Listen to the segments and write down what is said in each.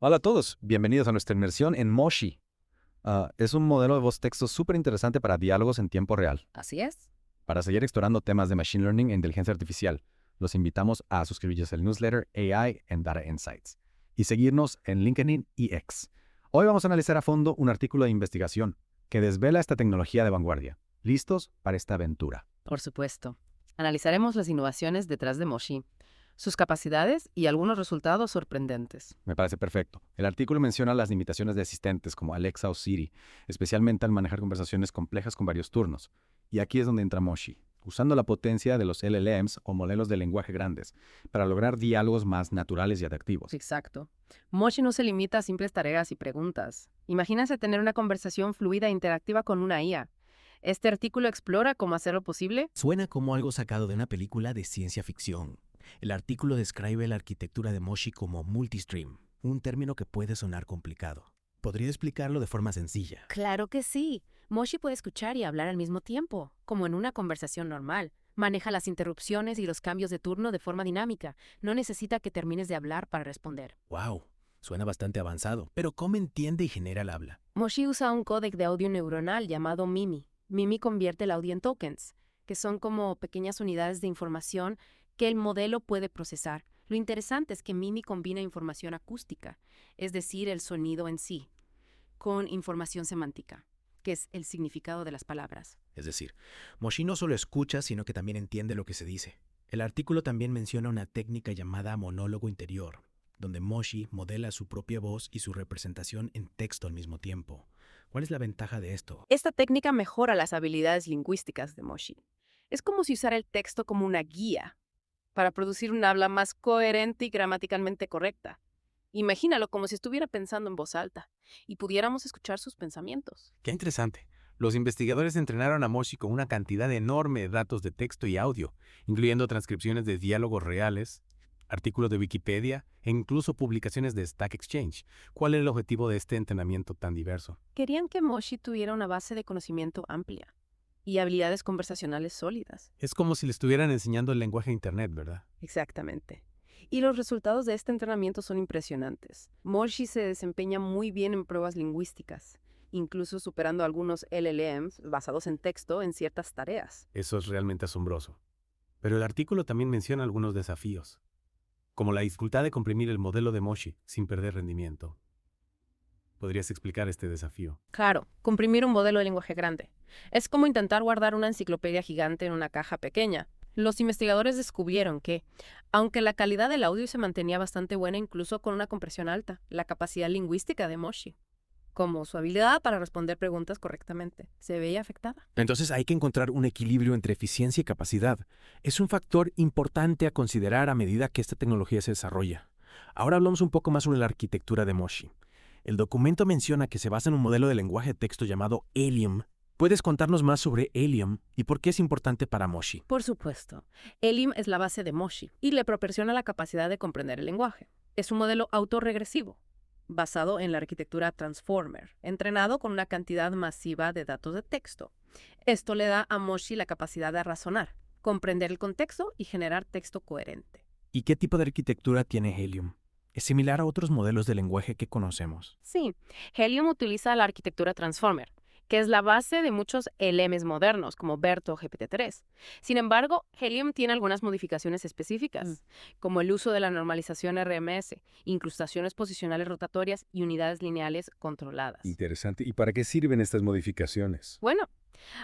Hola a todos, bienvenidos a nuestra inmersión en Moshi. Es un modelo de voz-texto súper interesante para diálogos en tiempo real. Así es. Para seguir explorando temas de Machine Learning e inteligencia artificial, los invitamos a suscribirse al newsletter AI and Data Insights y seguirnos en LinkedIn y X. Hoy vamos a analizar a fondo un artículo de investigación que desvela esta tecnología de vanguardia. ¿Listos para esta aventura? Por supuesto. Analizaremos las innovaciones detrás de Moshi, sus capacidades y algunos resultados sorprendentes. Me parece perfecto. El artículo menciona las limitaciones de asistentes como Alexa o Siri, especialmente al manejar conversaciones complejas con varios turnos. Y aquí es donde entra Moshi, usando la potencia de los LLMs o modelos de lenguaje grandes para lograr diálogos más naturales y atractivos. Exacto. Moshi no se limita a simples tareas y preguntas. Imagínate tener una conversación fluida e interactiva con una IA. Este artículo explora cómo hacerlo posible. Suena como algo sacado de una película de ciencia ficción. El artículo describe la arquitectura de Moshi como multistream, un término que puede sonar complicado. ¿Podría explicarlo de forma sencilla? Claro que sí. Moshi puede escuchar y hablar al mismo tiempo, como en una conversación normal. Maneja las interrupciones y los cambios de turno de forma dinámica. No necesita que termines de hablar para responder. ¡Wow! Suena bastante avanzado, pero ¿cómo entiende y genera el habla? Moshi usa un códec de audio neuronal llamado Mimi. Mimi convierte el audio en tokens, que son como pequeñas unidades de información que el modelo puede procesar. Lo interesante es que Mimi combina información acústica, es decir, el sonido en sí, con información semántica, que es el significado de las palabras. Es decir, Moshi no solo escucha, sino que también entiende lo que se dice. El artículo también menciona una técnica llamada monólogo interior, donde Moshi modela su propia voz y su representación en texto al mismo tiempo. ¿Cuál es la ventaja de esto? Esta técnica mejora las habilidades lingüísticas de Moshi. Es como si usara el texto como una guía para producir un habla más coherente y gramaticalmente correcta. Imagínalo como si estuviera pensando en voz alta y pudiéramos escuchar sus pensamientos. Qué interesante. Los investigadores entrenaron a Moshi con una cantidad enorme de datos de texto y audio, incluyendo transcripciones de diálogos reales, artículos de Wikipedia e incluso publicaciones de Stack Exchange. ¿Cuál es el objetivo de este entrenamiento tan diverso? Querían que Moshi tuviera una base de conocimiento amplia y habilidades conversacionales sólidas. Es como si le estuvieran enseñando el lenguaje de Internet, ¿verdad? Exactamente. Y los resultados de este entrenamiento son impresionantes. Moshi se desempeña muy bien en pruebas lingüísticas, incluso superando algunos LLMs basados en texto en ciertas tareas. Eso es realmente asombroso. Pero el artículo también menciona algunos desafíos, como la dificultad de comprimir el modelo de Moshi sin perder rendimiento. ¿Podrías explicar este desafío? Claro, comprimir un modelo de lenguaje grande. Es como intentar guardar una enciclopedia gigante en una caja pequeña. Los investigadores descubrieron que, aunque la calidad del audio se mantenía bastante buena incluso con una compresión alta, la capacidad lingüística de Moshi, como su habilidad para responder preguntas correctamente, se veía afectada. Entonces hay que encontrar un equilibrio entre eficiencia y capacidad. Es un factor importante a considerar a medida que esta tecnología se desarrolla. Ahora hablamos un poco más sobre la arquitectura de Moshi. El documento menciona que se basa en un modelo de lenguaje de texto llamado Helium. ¿Puedes contarnos más sobre Helium y por qué es importante para Moshi? Por supuesto, Elim es la base de Moshi y le proporciona la capacidad de comprender el lenguaje. Es un modelo autorregresivo, basado en la arquitectura Transformer, entrenado con una cantidad masiva de datos de texto. Esto le da a Moshi la capacidad de razonar, comprender el contexto y generar texto coherente. ¿Y qué tipo de arquitectura tiene Helium? ¿Es similar a otros modelos de lenguaje que conocemos? Sí, Helium utiliza la arquitectura Transformer, que es la base de muchos LMs modernos, como BERT o GPT-3. Sin embargo, Helium tiene algunas modificaciones específicas, como el uso de la normalización RMS, incrustaciones posicionales rotatorias y unidades lineales controladas. Interesante. ¿Y para qué sirven estas modificaciones? Bueno,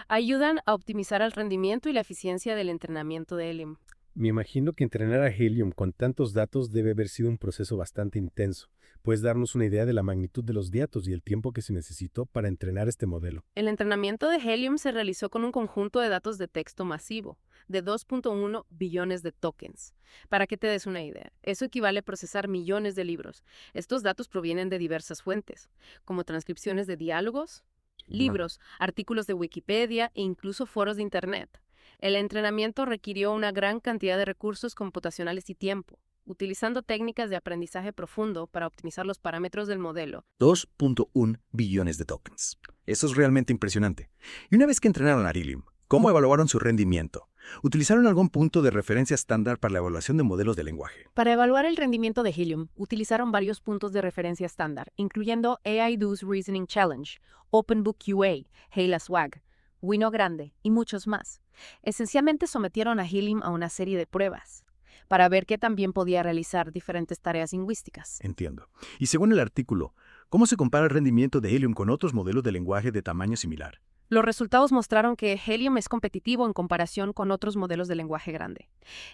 ayudan a optimizar el rendimiento y la eficiencia del entrenamiento de Helium. Me imagino que entrenar a Helium con tantos datos debe haber sido un proceso bastante intenso. ¿Puedes darnos una idea de la magnitud de los datos y el tiempo que se necesitó para entrenar este modelo? El entrenamiento de Helium se realizó con un conjunto de datos de texto masivo, de 2.1 billones de tokens. Para que te des una idea, eso equivale a procesar millones de libros. Estos datos provienen de diversas fuentes, como transcripciones de diálogos, libros, artículos de Wikipedia e incluso foros de Internet. El entrenamiento requirió una gran cantidad de recursos computacionales y tiempo, utilizando técnicas de aprendizaje profundo para optimizar los parámetros del modelo. 2.1 billones de tokens. Eso es realmente impresionante. Y una vez que entrenaron a Helium, ¿Cómo evaluaron su rendimiento? ¿Utilizaron algún punto de referencia estándar para la evaluación de modelos de lenguaje? Para evaluar el rendimiento de Helium, utilizaron varios puntos de referencia estándar, incluyendo AI-DO's Reasoning Challenge, OpenBook UA, HELA Swag, Wino Grande y muchos más. Esencialmente sometieron a Helium a una serie de pruebas para ver qué también podía realizar diferentes tareas lingüísticas. Entiendo. Y según el artículo, ¿cómo se compara el rendimiento de Helium con otros modelos de lenguaje de tamaño similar? Los resultados mostraron que Helium es competitivo en comparación con otros modelos de lenguaje grande,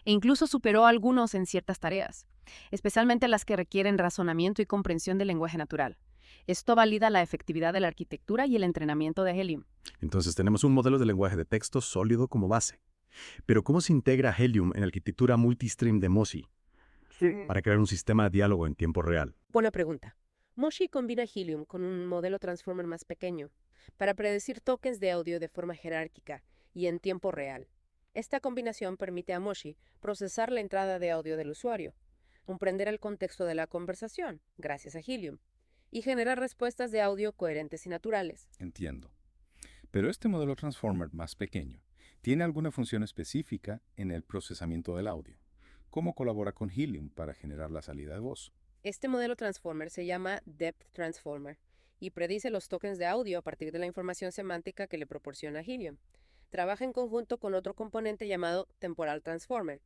e incluso superó a algunos en ciertas tareas, especialmente las que requieren razonamiento y comprensión del lenguaje natural. Esto valida la efectividad de la arquitectura y el entrenamiento de Helium. Entonces tenemos un modelo de lenguaje de texto sólido como base. Pero ¿cómo se integra Helium en la arquitectura multistream de Moshi para crear un sistema de diálogo en tiempo real? Buena pregunta. Moshi combina Helium con un modelo transformer más pequeño para predecir tokens de audio de forma jerárquica y en tiempo real. Esta combinación permite a Moshi procesar la entrada de audio del usuario, comprender el contexto de la conversación, gracias a Helium, y generar respuestas de audio coherentes y naturales. Entiendo. Pero este modelo Transformer más pequeño tiene alguna función específica en el procesamiento del audio. ¿Cómo colabora con Helium para generar la salida de voz? Este modelo Transformer se llama Depth Transformer y predice los tokens de audio a partir de la información semántica que le proporciona Helium. Trabaja en conjunto con otro componente llamado Temporal Transformer,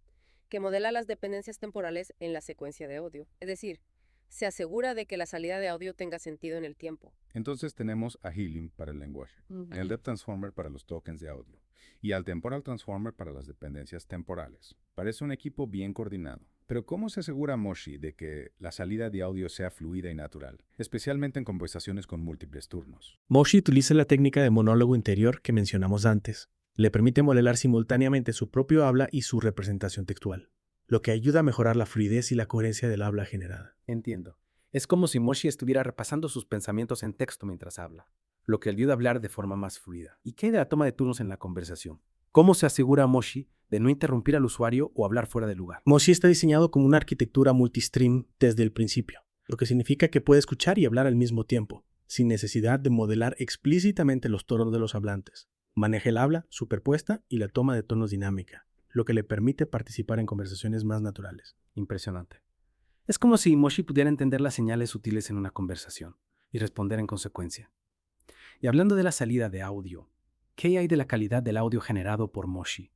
que modela las dependencias temporales en la secuencia de audio. Es decir, se asegura de que la salida de audio tenga sentido en el tiempo. Entonces tenemos a Helium para el lenguaje, el Depth Transformer para los tokens de audio y al Temporal Transformer para las dependencias temporales. Parece un equipo bien coordinado. Pero ¿cómo se asegura Moshi de que la salida de audio sea fluida y natural, especialmente en conversaciones con múltiples turnos? Moshi utiliza la técnica de monólogo interior que mencionamos antes. Le permite modelar simultáneamente su propio habla y su representación textual, lo que ayuda a mejorar la fluidez y la coherencia del habla generada. Entiendo. Es como si Moshi estuviera repasando sus pensamientos en texto mientras habla, lo que le ayuda a hablar de forma más fluida. ¿Y qué hay de la toma de turnos en la conversación? ¿Cómo se asegura Moshi de no interrumpir al usuario o hablar fuera de lugar? Moshi está diseñado como una arquitectura multistream desde el principio, lo que significa que puede escuchar y hablar al mismo tiempo, sin necesidad de modelar explícitamente los tonos de los hablantes. Maneja el habla superpuesta y la toma de tonos dinámica, lo que le permite participar en conversaciones más naturales. Impresionante. Es como si Moshi pudiera entender las señales sutiles en una conversación y responder en consecuencia. Y hablando de la salida de audio, ¿qué hay de la calidad del audio generado por Moshi?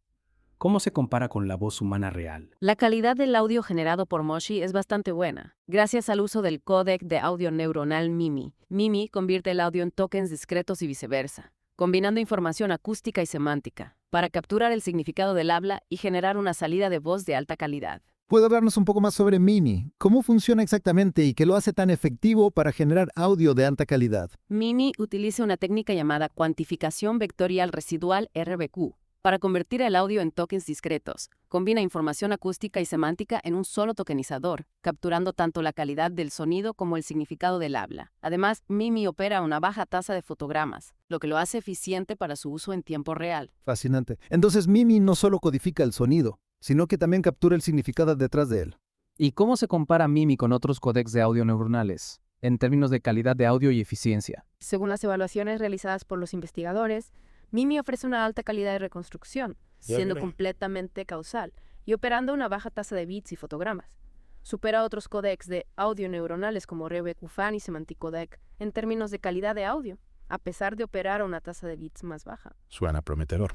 ¿Cómo se compara con la voz humana real? La calidad del audio generado por Moshi es bastante buena, gracias al uso del códec de audio neuronal MIMI. MIMI convierte el audio en tokens discretos y viceversa, combinando información acústica y semántica, para capturar el significado del habla y generar una salida de voz de alta calidad. ¿Puede hablarnos un poco más sobre MIMI? ¿Cómo funciona exactamente y qué lo hace tan efectivo para generar audio de alta calidad? MIMI utiliza una técnica llamada cuantificación vectorial residual RVQ para convertir el audio en tokens discretos. Combina información acústica y semántica en un solo tokenizador, capturando tanto la calidad del sonido como el significado del habla. Además, MIMI opera a una baja tasa de fotogramas, lo que lo hace eficiente para su uso en tiempo real. Fascinante. Entonces MIMI no solo codifica el sonido, sino que también captura el significado detrás de él. ¿Y cómo se compara MIMI con otros códecs de audio neuronales, en términos de calidad de audio y eficiencia? Según las evaluaciones realizadas por los investigadores, MIMI ofrece una alta calidad de reconstrucción, siendo completamente causal y operando a una baja tasa de bits y fotogramas. Supera a otros códecs de audio neuronales como ReveQFAN y Semanticodec en términos de calidad de audio, a pesar de operar a una tasa de bits más baja. Suena prometedor.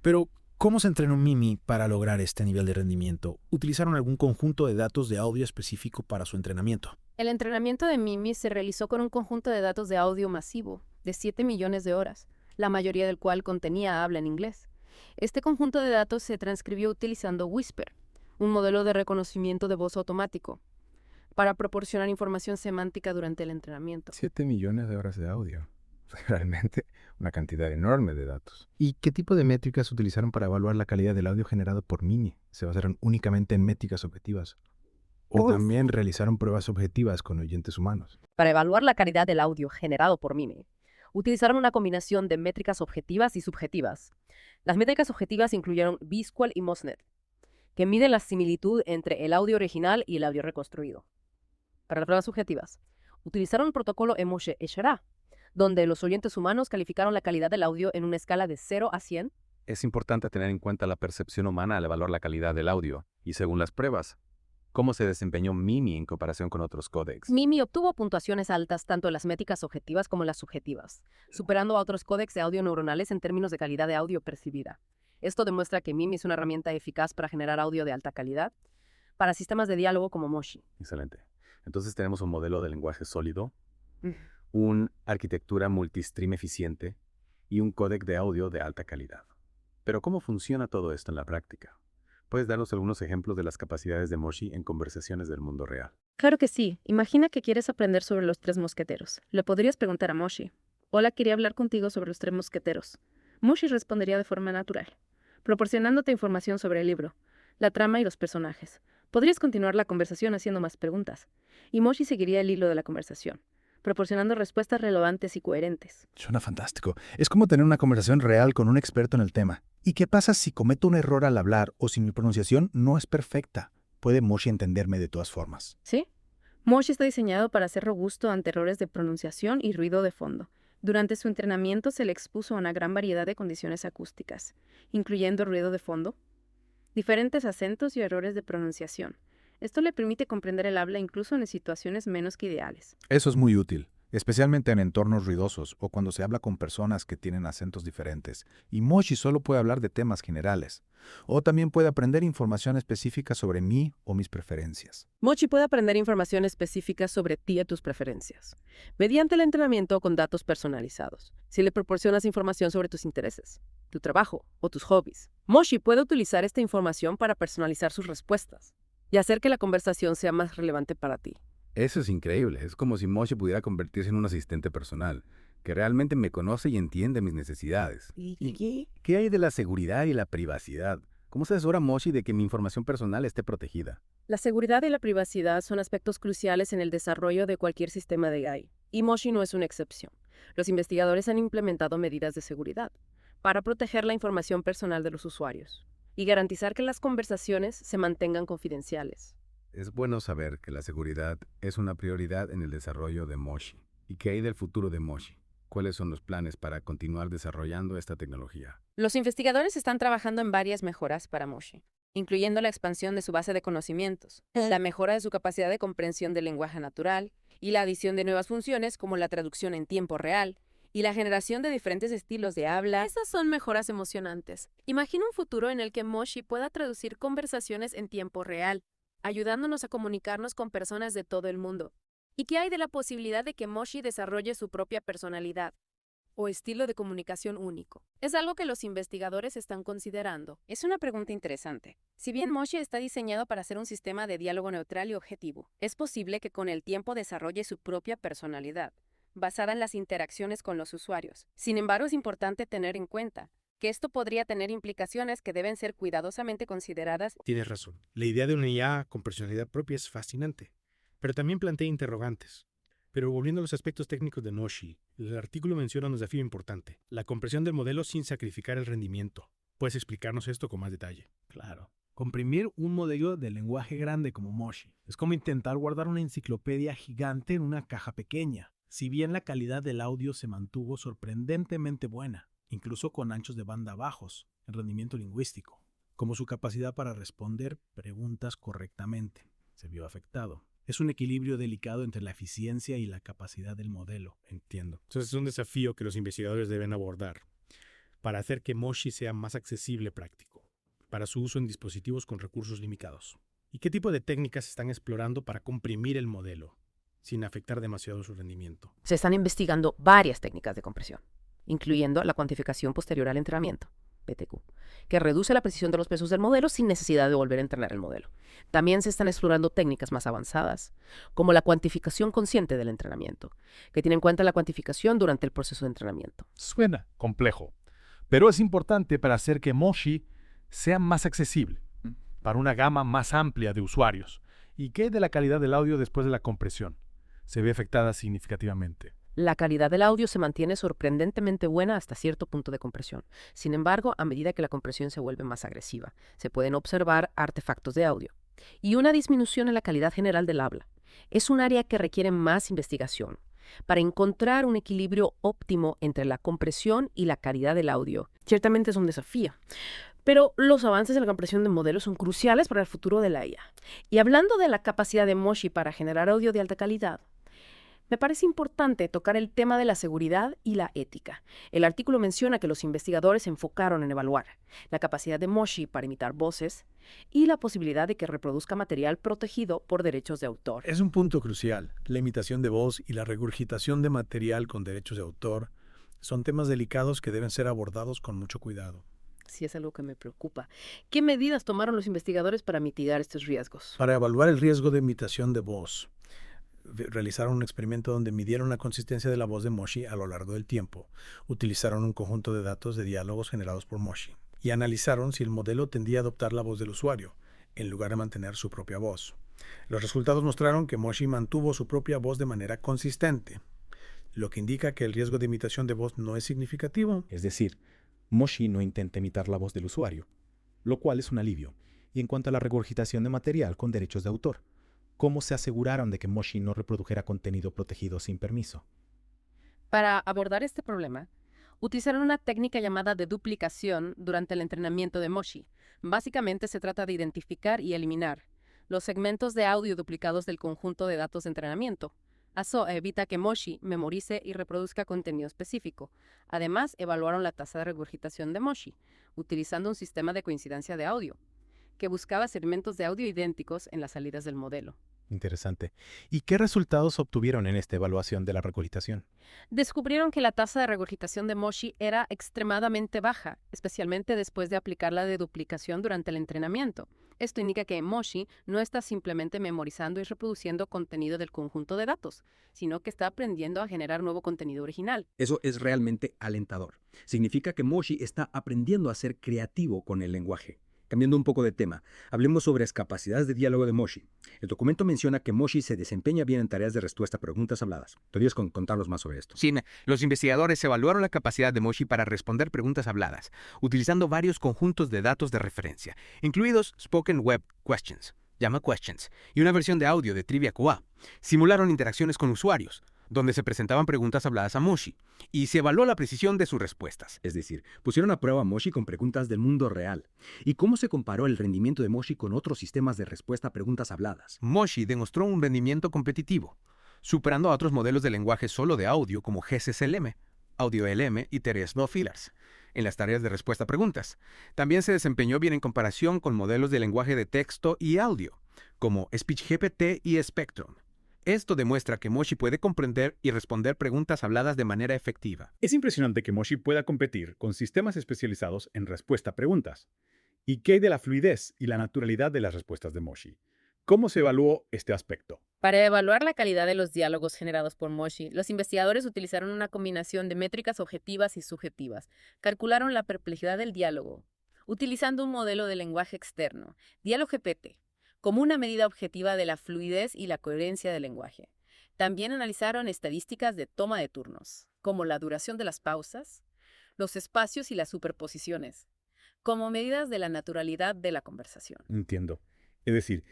Pero, ¿cómo se entrenó MIMI para lograr este nivel de rendimiento? ¿Utilizaron algún conjunto de datos de audio específico para su entrenamiento? El entrenamiento de MIMI se realizó con un conjunto de datos de audio masivo de 7 millones de horas, la mayoría del cual contenía habla en inglés. Este conjunto de datos se transcribió utilizando Whisper, un modelo de reconocimiento de voz automático, para proporcionar información semántica durante el entrenamiento. 7 millones de horas de audio. Realmente una cantidad enorme de datos. ¿Y qué tipo de métricas utilizaron para evaluar la calidad del audio generado por MIMI? ¿Se basaron únicamente en métricas objetivas? ¿O también realizaron pruebas objetivas con oyentes humanos? Para evaluar la calidad del audio generado por MIMI, utilizaron una combinación de métricas objetivas y subjetivas. Las métricas objetivas incluyeron B-Squall y MOSNET, que miden la similitud entre el audio original y el audio reconstruido. Para las pruebas subjetivas, utilizaron el protocolo Moshe-Eshara, donde los oyentes humanos calificaron la calidad del audio en una escala de 0 a 100 es importante tener en cuenta la percepción humana al evaluar la calidad del audio, y según las pruebas, ¿cómo se desempeñó Mimi en comparación con otros códecs? Mimi obtuvo puntuaciones altas tanto en las métricas objetivas como en las subjetivas, superando a otros códecs de audio neuronales en términos de calidad de audio percibida. Esto demuestra que Mimi es una herramienta eficaz para generar audio de alta calidad para sistemas de diálogo como Moshi. Excelente. Entonces tenemos un modelo de lenguaje sólido, una arquitectura multistream eficiente y un códec de audio de alta calidad. Pero ¿cómo funciona todo esto en la práctica? ¿Puedes darnos algunos ejemplos de las capacidades de Moshi en conversaciones del mundo real? Claro que sí. Imagina que quieres aprender sobre los 3 mosqueteros. Le podrías preguntar a Moshi: hola, quería hablar contigo sobre los 3 mosqueteros. Moshi respondería de forma natural, proporcionándote información sobre el libro, la trama y los personajes. Podrías continuar la conversación haciendo más preguntas, y Moshi seguiría el hilo de la conversación, proporcionando respuestas relevantes y coherentes. Suena fantástico. Es como tener una conversación real con un experto en el tema. ¿Y qué pasa si cometo un error al hablar o si mi pronunciación no es perfecta? ¿Puede Moshi entenderme de todas formas? ¿Sí? Moshi está diseñado para ser robusto ante errores de pronunciación y ruido de fondo. Durante su entrenamiento se le expuso a una gran variedad de condiciones acústicas, incluyendo ruido de fondo, diferentes acentos y errores de pronunciación. Esto le permite comprender el habla incluso en situaciones menos que ideales. Eso es muy útil, especialmente en entornos ruidosos o cuando se habla con personas que tienen acentos diferentes. Y Moshi solo puede hablar de temas generales. O también puede aprender información específica sobre mí o mis preferencias. Moshi puede aprender información específica sobre ti y tus preferencias, mediante el entrenamiento con datos personalizados. Si le proporcionas información sobre tus intereses, tu trabajo o tus hobbies, Moshi puede utilizar esta información para personalizar sus respuestas y hacer que la conversación sea más relevante para ti. Eso es increíble. Es como si Moshi pudiera convertirse en un asistente personal, que realmente me conoce y entiende mis necesidades. ¿Y qué hay de la seguridad y la privacidad? ¿Cómo se asegura Moshi de que mi información personal esté protegida? La seguridad y la privacidad son aspectos cruciales en el desarrollo de cualquier sistema de AI, y Moshi no es una excepción. Los investigadores han implementado medidas de seguridad para proteger la información personal de los usuarios y garantizar que las conversaciones se mantengan confidenciales. Es bueno saber que la seguridad es una prioridad en el desarrollo de Moshi. ¿Y qué hay del futuro de Moshi? ¿Cuáles son los planes para continuar desarrollando esta tecnología? Los investigadores están trabajando en varias mejoras para Moshi, incluyendo la expansión de su base de conocimientos, la mejora de su capacidad de comprensión del lenguaje natural y la adición de nuevas funciones como la traducción en tiempo real y la generación de diferentes estilos de habla. Esas son mejoras emocionantes. Imagina un futuro en el que Moshi pueda traducir conversaciones en tiempo real, ayudándonos a comunicarnos con personas de todo el mundo. ¿Y qué hay de la posibilidad de que Moshi desarrolle su propia personalidad o estilo de comunicación único? Es algo que los investigadores están considerando. Es una pregunta interesante. Si bien Moshi está diseñado para ser un sistema de diálogo neutral y objetivo, es posible que con el tiempo desarrolle su propia personalidad, basada en las interacciones con los usuarios. Sin embargo, es importante tener en cuenta que esto podría tener implicaciones que deben ser cuidadosamente consideradas. Tienes razón. La idea de una IA con personalidad propia es fascinante, pero también plantea interrogantes. Pero volviendo a los aspectos técnicos de Moshi, el artículo menciona un desafío importante: la compresión del modelo sin sacrificar el rendimiento. ¿Puedes explicarnos esto con más detalle? Claro. Comprimir un modelo de lenguaje grande como Moshi es como intentar guardar una enciclopedia gigante en una caja pequeña. Si bien la calidad del audio se mantuvo sorprendentemente buena, incluso con anchos de banda bajos en rendimiento lingüístico, como su capacidad para responder preguntas correctamente se vio afectado. Es un equilibrio delicado entre la eficiencia y la capacidad del modelo. Entiendo. Entonces es un desafío que los investigadores deben abordar para hacer que Moshi sea más accesible y práctico para su uso en dispositivos con recursos limitados. ¿Y qué tipo de técnicas están explorando para comprimir el modelo sin afectar demasiado su rendimiento? Se están investigando varias técnicas de compresión, incluyendo la cuantificación posterior al entrenamiento, PTQ, que reduce la precisión de los pesos del modelo sin necesidad de volver a entrenar el modelo. También se están explorando técnicas más avanzadas, como la cuantificación consciente del entrenamiento, que tiene en cuenta la cuantificación durante el proceso de entrenamiento. Suena complejo, pero es importante para hacer que Moshi sea más accesible para una gama más amplia de usuarios. ¿Y qué de la calidad del audio después de la compresión? Se ve afectada significativamente. La calidad del audio se mantiene sorprendentemente buena hasta cierto punto de compresión. Sin embargo, a medida que la compresión se vuelve más agresiva, se pueden observar artefactos de audio y una disminución en la calidad general del habla. Es un área que requiere más investigación, para encontrar un equilibrio óptimo entre la compresión y la calidad del audio. Ciertamente es un desafío, pero los avances en la compresión de modelos son cruciales para el futuro de la IA. Y hablando de la capacidad de Moshi para generar audio de alta calidad, me parece importante tocar el tema de la seguridad y la ética. El artículo menciona que los investigadores se enfocaron en evaluar la capacidad de Moshi para imitar voces y la posibilidad de que reproduzca material protegido por derechos de autor. Es un punto crucial. La imitación de voz y la regurgitación de material con derechos de autor son temas delicados que deben ser abordados con mucho cuidado. Sí, es algo que me preocupa. ¿Qué medidas tomaron los investigadores para mitigar estos riesgos? Para evaluar el riesgo de imitación de voz, realizaron un experimento donde midieron la consistencia de la voz de Moshi a lo largo del tiempo. Utilizaron un conjunto de datos de diálogos generados por Moshi y analizaron si el modelo tendía a adoptar la voz del usuario, en lugar de mantener su propia voz. Los resultados mostraron que Moshi mantuvo su propia voz de manera consistente, lo que indica que el riesgo de imitación de voz no es significativo. Es decir, Moshi no intenta imitar la voz del usuario, lo cual es un alivio. Y en cuanto a la regurgitación de material con derechos de autor, ¿cómo se aseguraron de que Moshi no reprodujera contenido protegido sin permiso? Para abordar este problema, utilizaron una técnica llamada deduplicación durante el entrenamiento de Moshi. Básicamente se trata de identificar y eliminar los segmentos de audio duplicados del conjunto de datos de entrenamiento. Eso evita que Moshi memorice y reproduzca contenido específico. Además, evaluaron la tasa de regurgitación de Moshi, utilizando un sistema de coincidencia de audio, que buscaba segmentos de audio idénticos en las salidas del modelo. Interesante. ¿Y qué resultados obtuvieron en esta evaluación de la regurgitación? Descubrieron que la tasa de regurgitación de Moshi era extremadamente baja, especialmente después de aplicar la deduplicación durante el entrenamiento. Esto indica que Moshi no está simplemente memorizando y reproduciendo contenido del conjunto de datos, sino que está aprendiendo a generar nuevo contenido original. Eso es realmente alentador. Significa que Moshi está aprendiendo a ser creativo con el lenguaje. Cambiando un poco de tema, hablemos sobre las capacidades de diálogo de Moshi. El documento menciona que Moshi se desempeña bien en tareas de respuesta a preguntas habladas. ¿Podrías contarnos más sobre esto? Sí, los investigadores evaluaron la capacidad de Moshi para responder preguntas habladas, utilizando varios conjuntos de datos de referencia, incluidos Spoken Web Questions, Llama Questions, y una versión de audio de Trivia QA. Simularon interacciones con usuarios, donde se presentaban preguntas habladas a Moshi, y se evaluó la precisión de sus respuestas. Es decir, pusieron a prueba a Moshi con preguntas del mundo real. ¿Y cómo se comparó el rendimiento de Moshi con otros sistemas de respuesta a preguntas habladas? Moshi demostró un rendimiento competitivo, superando a otros modelos de lenguaje solo de audio como GSLM, AudioLM y Teres No Fillers en las tareas de respuesta a preguntas. También se desempeñó bien en comparación con modelos de lenguaje de texto y audio, como SpeechGPT y Spectrum. Esto demuestra que Moshi puede comprender y responder preguntas habladas de manera efectiva. Es impresionante que Moshi pueda competir con sistemas especializados en respuesta a preguntas. ¿Y qué hay de la fluidez y la naturalidad de las respuestas de Moshi? ¿Cómo se evaluó este aspecto? Para evaluar la calidad de los diálogos generados por Moshi, los investigadores utilizaron una combinación de métricas objetivas y subjetivas. Calcularon la perplejidad del diálogo, utilizando un modelo de lenguaje externo, DialogGPT, como una medida objetiva de la fluidez y la coherencia del lenguaje. También analizaron estadísticas de toma de turnos, como la duración de las pausas, los espacios y las superposiciones, como medidas de la naturalidad de la conversación. Entiendo. Es decir,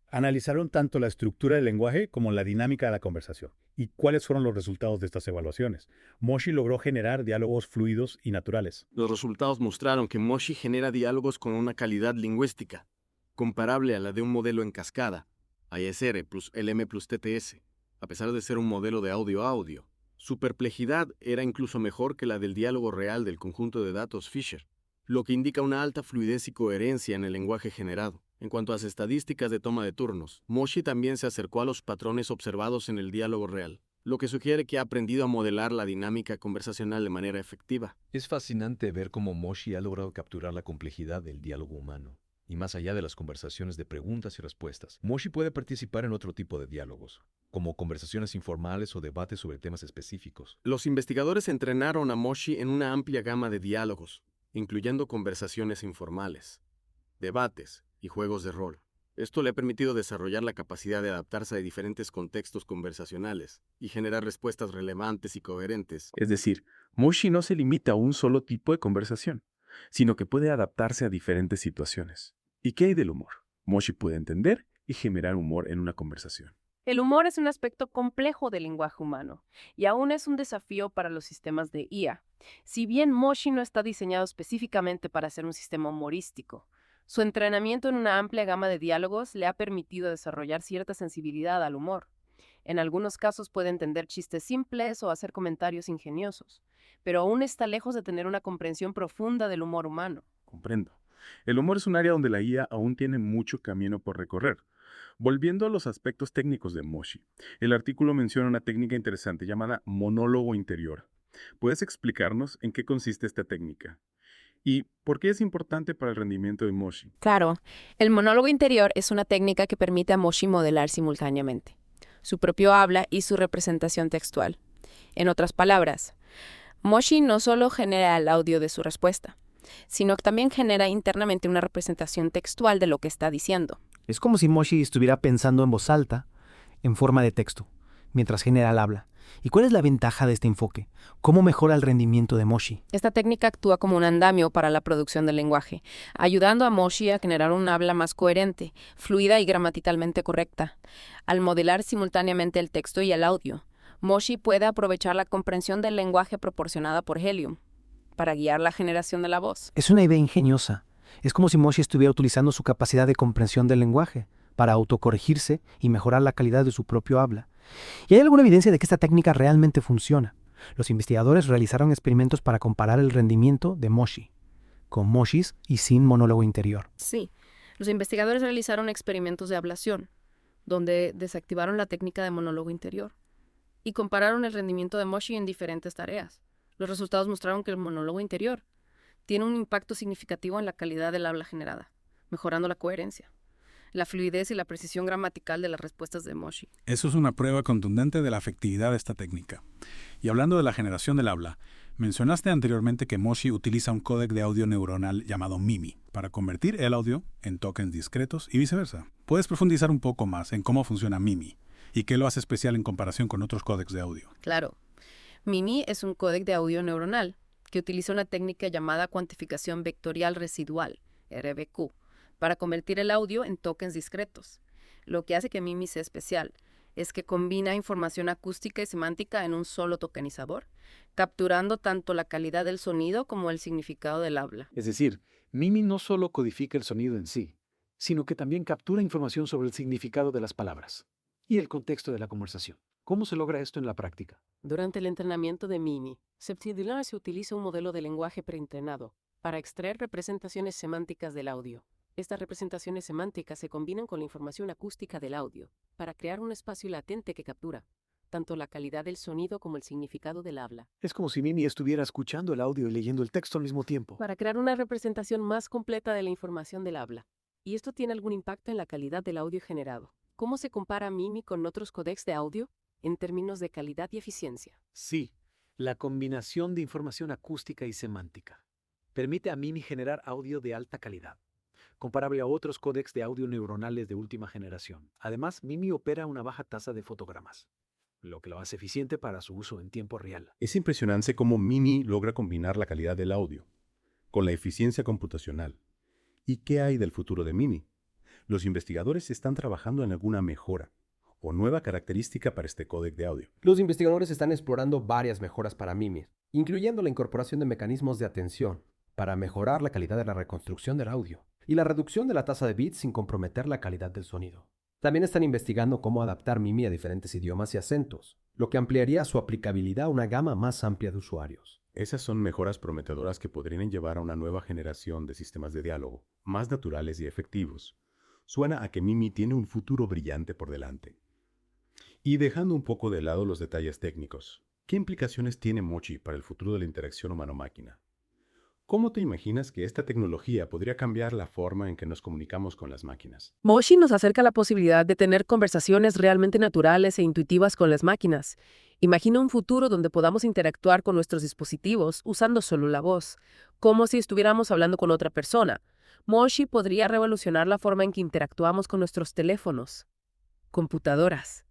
analizaron tanto la estructura del lenguaje como la dinámica de la conversación. ¿Y cuáles fueron los resultados de estas evaluaciones? Moshi logró generar diálogos fluidos y naturales. Los resultados mostraron que Moshi genera diálogos con una calidad lingüística comparable a la de un modelo en cascada, ISR plus LM plus TTS, a pesar de ser un modelo de audio a audio. Su perplejidad era incluso mejor que la del diálogo real del conjunto de datos Fisher, lo que indica una alta fluidez y coherencia en el lenguaje generado. En cuanto a las estadísticas de toma de turnos, Moshi también se acercó a los patrones observados en el diálogo real, lo que sugiere que ha aprendido a modelar la dinámica conversacional de manera efectiva. Es fascinante ver cómo Moshi ha logrado capturar la complejidad del diálogo humano. Y más allá de las conversaciones de preguntas y respuestas, Moshi puede participar en otro tipo de diálogos, como conversaciones informales o debates sobre temas específicos. Los investigadores entrenaron a Moshi en una amplia gama de diálogos, incluyendo conversaciones informales, debates y juegos de rol. Esto le ha permitido desarrollar la capacidad de adaptarse a diferentes contextos conversacionales y generar respuestas relevantes y coherentes. Es decir, Moshi no se limita a un solo tipo de conversación, sino que puede adaptarse a diferentes situaciones. ¿Y qué hay del humor? Moshi puede entender y generar humor en una conversación. El humor es un aspecto complejo del lenguaje humano y aún es un desafío para los sistemas de IA. Si bien Moshi no está diseñado específicamente para ser un sistema humorístico, su entrenamiento en una amplia gama de diálogos le ha permitido desarrollar cierta sensibilidad al humor. En algunos casos puede entender chistes simples o hacer comentarios ingeniosos, pero aún está lejos de tener una comprensión profunda del humor humano. Comprendo. El humor es un área donde la IA aún tiene mucho camino por recorrer. Volviendo a los aspectos técnicos de Moshi, el artículo menciona una técnica interesante llamada monólogo interior. ¿Puedes explicarnos en qué consiste esta técnica? ¿Y por qué es importante para el rendimiento de Moshi? Claro, el monólogo interior es una técnica que permite a Moshi modelar simultáneamente su propio habla y su representación textual. En otras palabras, Moshi no solo genera el audio de su respuesta, sino que también genera internamente una representación textual de lo que está diciendo. Es como si Moshi estuviera pensando en voz alta, en forma de texto, mientras genera el habla. ¿Y cuál es la ventaja de este enfoque? ¿Cómo mejora el rendimiento de Moshi? Esta técnica actúa como un andamio para la producción del lenguaje, ayudando a Moshi a generar un habla más coherente, fluida y gramaticalmente correcta. Al modelar simultáneamente el texto y el audio, Moshi puede aprovechar la comprensión del lenguaje proporcionada por Helium para guiar la generación de la voz. Es una idea ingeniosa. Es como si Moshi estuviera utilizando su capacidad de comprensión del lenguaje para autocorregirse y mejorar la calidad de su propio habla. ¿Y hay alguna evidencia de que esta técnica realmente funciona? Los investigadores realizaron experimentos para comparar el rendimiento de Moshi con Moshis y sin monólogo interior. Sí, los investigadores realizaron experimentos de ablación, donde desactivaron la técnica de monólogo interior y compararon el rendimiento de Moshi en diferentes tareas. Los resultados mostraron que el monólogo interior tiene un impacto significativo en la calidad del habla generada, mejorando la coherencia, la fluidez y la precisión gramatical de las respuestas de Moshi. Eso es una prueba contundente de la efectividad de esta técnica. Y hablando de la generación del habla, mencionaste anteriormente que Moshi utiliza un códec de audio neuronal llamado Mimi para convertir el audio en tokens discretos y viceversa. ¿Puedes profundizar un poco más en cómo funciona Mimi y qué lo hace especial en comparación con otros códecs de audio? Claro. Mimi es un códec de audio neuronal que utiliza una técnica llamada cuantificación vectorial residual, RVQ, para convertir el audio en tokens discretos. Lo que hace que Mimi sea especial es que combina información acústica y semántica en un solo tokenizador, capturando tanto la calidad del sonido como el significado del habla. Es decir, Mimi no solo codifica el sonido en sí, sino que también captura información sobre el significado de las palabras y el contexto de la conversación. ¿Cómo se logra esto en la práctica? Durante el entrenamiento de Mimi, Septidillar se utiliza un modelo de lenguaje preentrenado para extraer representaciones semánticas del audio. Estas representaciones semánticas se combinan con la información acústica del audio para crear un espacio latente que captura tanto la calidad del sonido como el significado del habla. Es como si Mimi estuviera escuchando el audio y leyendo el texto al mismo tiempo. Para crear una representación más completa de la información del habla. ¿Y esto tiene algún impacto en la calidad del audio generado? ¿Cómo se compara Mimi con otros códecs de audio en términos de calidad y eficiencia? Sí, la combinación de información acústica y semántica permite a Mimi generar audio de alta calidad, comparable a otros códecs de audio neuronales de última generación. Además, Mimi opera a una baja tasa de fotogramas, lo que lo hace eficiente para su uso en tiempo real. Es impresionante cómo Mimi logra combinar la calidad del audio con la eficiencia computacional. ¿Y qué hay del futuro de Mimi? Los investigadores están trabajando en alguna mejora o nueva característica para este códec de audio. Los investigadores están explorando varias mejoras para Mimi, incluyendo la incorporación de mecanismos de atención para mejorar la calidad de la reconstrucción del audio y la reducción de la tasa de bits sin comprometer la calidad del sonido. También están investigando cómo adaptar Mimi a diferentes idiomas y acentos, lo que ampliaría su aplicabilidad a una gama más amplia de usuarios. Esas son mejoras prometedoras que podrían llevar a una nueva generación de sistemas de diálogo, más naturales y efectivos. Suena a que Mimi tiene un futuro brillante por delante. Y dejando un poco de lado los detalles técnicos, ¿qué implicaciones tiene Moshi para el futuro de la interacción humano-máquina? ¿Cómo te imaginas que esta tecnología podría cambiar la forma en que nos comunicamos con las máquinas? Moshi nos acerca a la posibilidad de tener conversaciones realmente naturales e intuitivas con las máquinas. Imagina un futuro donde podamos interactuar con nuestros dispositivos usando solo la voz, como si estuviéramos hablando con otra persona. Moshi podría revolucionar la forma en que interactuamos con nuestros teléfonos, computadoras,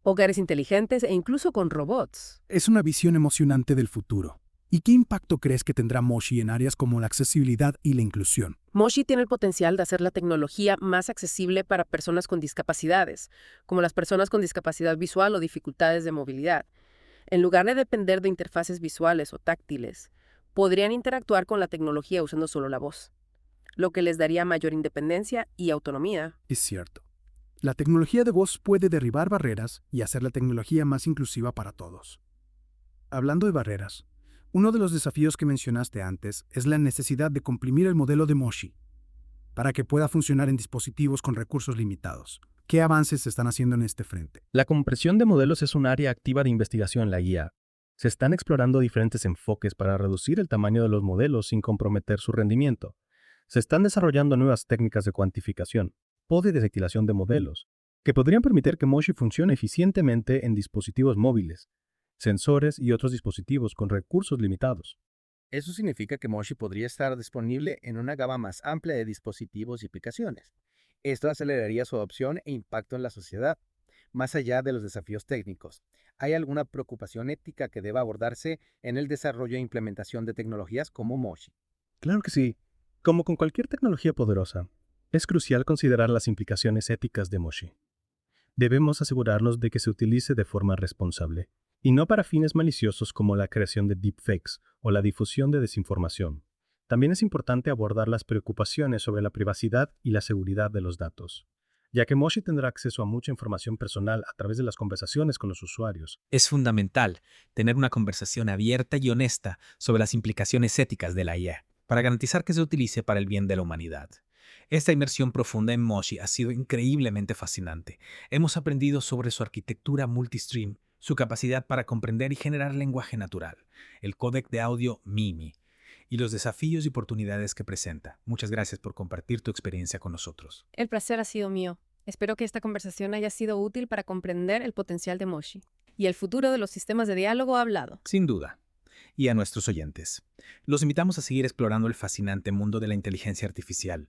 hogares inteligentes e incluso con robots. Es una visión emocionante del futuro. ¿Y qué impacto crees que tendrá Moshi en áreas como la accesibilidad y la inclusión? Moshi tiene el potencial de hacer la tecnología más accesible para personas con discapacidades, como las personas con discapacidad visual o dificultades de movilidad. En lugar de depender de interfaces visuales o táctiles, podrían interactuar con la tecnología usando solo la voz, lo que les daría mayor independencia y autonomía. Es cierto. La tecnología de voz puede derribar barreras y hacer la tecnología más inclusiva para todos. Hablando de barreras, uno de los desafíos que mencionaste antes es la necesidad de comprimir el modelo de Moshi para que pueda funcionar en dispositivos con recursos limitados. ¿Qué avances se están haciendo en este frente? La compresión de modelos es un área activa de investigación en la IA. Se están explorando diferentes enfoques para reducir el tamaño de los modelos sin comprometer su rendimiento. Se están desarrollando nuevas técnicas de cuantificación o de desetilación de modelos, que podrían permitir que Moshi funcione eficientemente en dispositivos móviles, sensores y otros dispositivos con recursos limitados. Eso significa que Moshi podría estar disponible en una gama más amplia de dispositivos y aplicaciones. Esto aceleraría su adopción e impacto en la sociedad. Más allá de los desafíos técnicos, ¿hay alguna preocupación ética que deba abordarse en el desarrollo e implementación de tecnologías como Moshi? Claro que sí. Como con cualquier tecnología poderosa, es crucial considerar las implicaciones éticas de Moshi. Debemos asegurarnos de que se utilice de forma responsable, y no para fines maliciosos como la creación de deepfakes o la difusión de desinformación. También es importante abordar las preocupaciones sobre la privacidad y la seguridad de los datos, ya que Moshi tendrá acceso a mucha información personal a través de las conversaciones con los usuarios. Es fundamental tener una conversación abierta y honesta sobre las implicaciones éticas de la IA, para garantizar que se utilice para el bien de la humanidad. Esta inmersión profunda en Moshi ha sido increíblemente fascinante. Hemos aprendido sobre su arquitectura multistream, su capacidad para comprender y generar lenguaje natural, el códec de audio Mimi, y los desafíos y oportunidades que presenta. Muchas gracias por compartir tu experiencia con nosotros. El placer ha sido mío. Espero que esta conversación haya sido útil para comprender el potencial de Moshi y el futuro de los sistemas de diálogo hablado. Sin duda. Y a nuestros oyentes, los invitamos a seguir explorando el fascinante mundo de la inteligencia artificial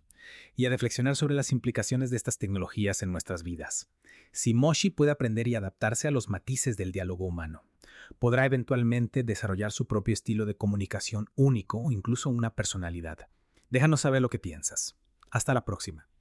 y a reflexionar sobre las implicaciones de estas tecnologías en nuestras vidas. Si Moshi puede aprender y adaptarse a los matices del diálogo humano, podrá eventualmente desarrollar su propio estilo de comunicación único o incluso una personalidad. Déjanos saber lo que piensas. Hasta la próxima.